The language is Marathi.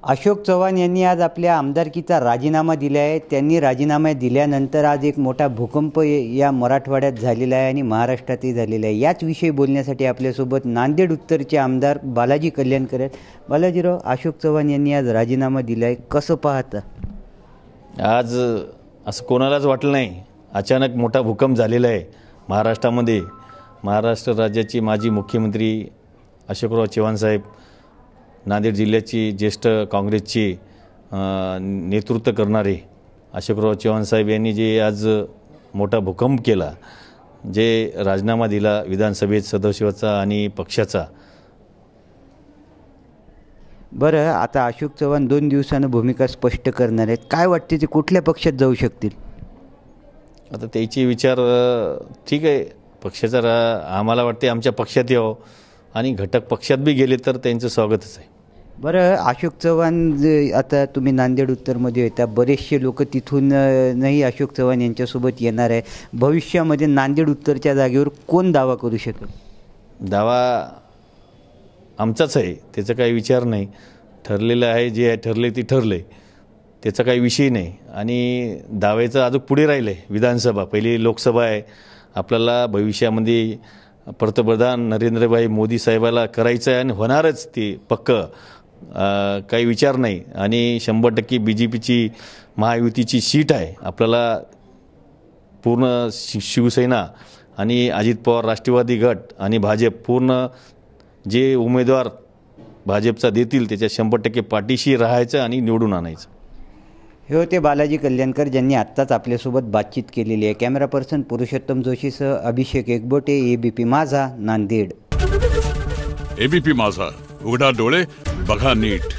अशोक चव्हाण यांनी आज आपल्या आमदारकीचा राजीनामा दिला आहे। त्यांनी राजीनामा दिल्यानंतर आज एक मोठा भूकंप या मराठवाड्यात झालेला आहे आणि महाराष्ट्रातही झालेला आहे। याच विषयी बोलण्यासाठी आपल्यासोबत नांदेड उत्तरचे आमदार बालाजी कल्याणकर आहेत। बालाजीराव, अशोक चव्हाण यांनी आज राजीनामा दिला आहे, कसं पाहता? आज असं कोणालाच वाटलं नाही, अचानक मोठा भूकंप झालेला आहे महाराष्ट्रामध्ये। महाराष्ट्र राज्याचे माजी मुख्यमंत्री अशोकराव चव्हाण साहेब, नांदेड जिल्ह्याची ज्येष्ठ काँग्रेसचे नेतृत्व करणारे अशोकराव चव्हाण साहेब यांनी जे आज मोठा भूकंप केला, जे राजीनामा दिला विधानसभेत सदस्याचा आणि पक्षाचा। बरं, आता अशोक चव्हाण 2 दिवसांनी भूमिका स्पष्ट करणार आहेत, काय वाटते ते कुठल्या पक्षात जाऊ शकतील? आता त्याचे विचार ठीक आहे, पक्षाचा आम्हाला वाटते आमच्या पक्षात यावं आणि घटक पक्षात बी गेले तर त्यांचं स्वागतच आहे। बरं, अशोक चव्हाण आता तुम्ही नांदेड उत्तरमध्ये येता, बरेचसे लोक तिथून नाही अशोक चव्हाण यांच्यासोबत येणार आहे। भविष्यामध्ये नांदेड उत्तरच्या जागेवर कोण दावा करू शकेल? दावा आमचाच आहे, त्याचा काही विचार नाही, ठरलेलं आहे, जे ठरले ते ठरले, त्याचा काही विषय नाही। आणि दाव्याचं अजून पुढे राहिलं आहे, विधानसभा पहिली लोकसभा आहे। आपल्याला भविष्यामध्ये पंतप्रधान नरेंद्रभाई मोदी साहेबाला करायचं आहे आणि होणारच ते पक्कं, काही विचार नाही। आणि 100% BJPची महायुतीची सीट आहे आपल्याला। पूर्ण शिवसेना आणि अजित पवार राष्ट्रवादी गट आणि भाजप पूर्ण जे उमेदवार भाजपचा देतील त्याच्या 100% पाठीशी राहायचं आणि निवडून आणायचं। हे होते बालाजी कल्याणकर, ज्यांनी आत्ताच आपल्यासोबत बातचीत केलेली आहे। कॅमेरा पर्सन पुरुषोत्तम जोशीसह अभिषेक एकबोटे, ABP माझा, नांदेड। ABP माझा, उघडा डोळे बघा नीट।